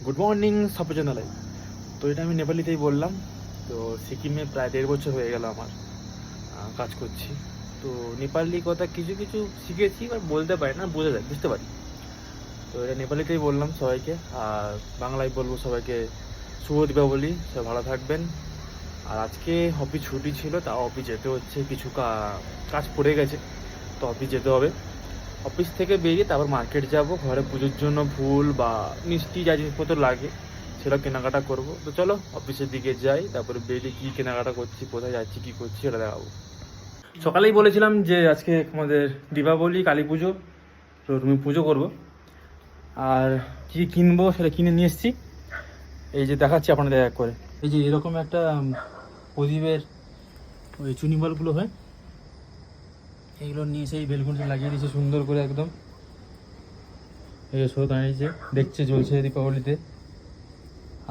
Good morning সব জানালাই। তো এটা আমি নেপালিতেই বললাম। তো সিকিমে প্রায় 1.5 বছর হয়ে গেল আমার কাজ করছি। তো নেপালি কথা কিছু কিছু শিখেছি, এবার বলতে পারি না, বোঝা যায়, বুঝতে পারি। তো এটা নেপালিতেই বললাম সবাইকে, আর বাংলায় বলবো সবাইকে শুভ দীপাবলি, সবাই ভালো থাকবেন। আর আজকে অফিস ছুটি ছিল, তাও অফিস যেতে হচ্ছে, কিছু কাজ পড়ে গেছে, তো অফিস যেতে হবে। অফিস থেকে বেরিয়ে তারপর মার্কেট যাব, ঘরে পুজোর জন্য ফুল বা মিষ্টি যা জিনিসপত্র লাগে সেটা কেনাকাটা করব। তো চলো অফিসের দিকে যাই, তারপরে বেরিয়ে কী কেনাকাটা করছি, কোথায় যাচ্ছি, কী করছি সেটা দেখাবো। সকালেই বলেছিলাম যে আজকে আমাদের দীপাবলি, কালী পুজো, তো তুমি পুজো করবো। আর কী কিনবো সেটা কিনে নিয়ে এসেছি। এই যে দেখাচ্ছি আপনাদের এক করে। এই যে এরকম একটা প্রদীপের ওই চুনি বলগুলো হয়, এইগুলো নিয়ে সেই বেলকুনিতে লাগিয়ে দিয়েছে সুন্দর করে একদম। এই যে দাঁড়িয়েছে, দেখছে জ্বলছে দীপাবলিতে।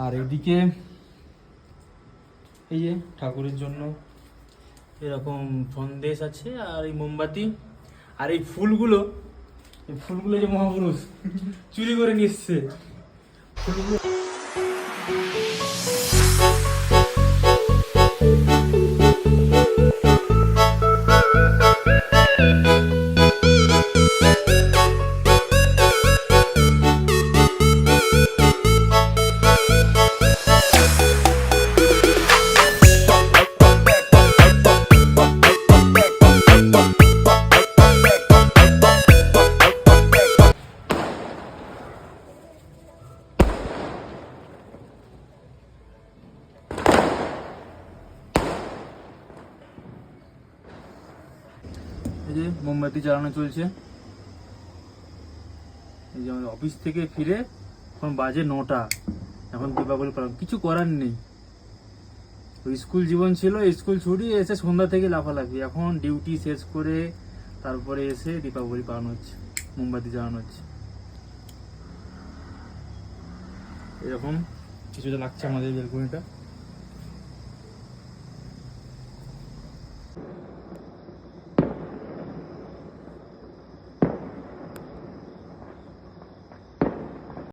আর এদিকে এই যে ঠাকুরের জন্য এরকম সন্দেশ আছে, আর এই মোমবাতি, আর এই ফুলগুলো যে মহাপুরুষ চুরি করে নিয়ে এসছে ফুলগুলো। এই যে মোমবাতি জ্বালানো চলছে। এই যে আমাদের অফিস থেকে ফিরে এখন বাজে 9টা, এখন দীপাবলি পালন, কিছু করার নেই। স্কুল জীবন ছিল, স্কুল ছুটি, এসে সন্ধ্যা থেকে লাফালাফি। এখন ডিউটি শেষ করে তারপরে এসে দীপাবলি পালন হচ্ছে, মোমবাতি জ্বালানো হচ্ছে। এরকম কিছুটা লাগছে আমাদের বেলকুনিটা।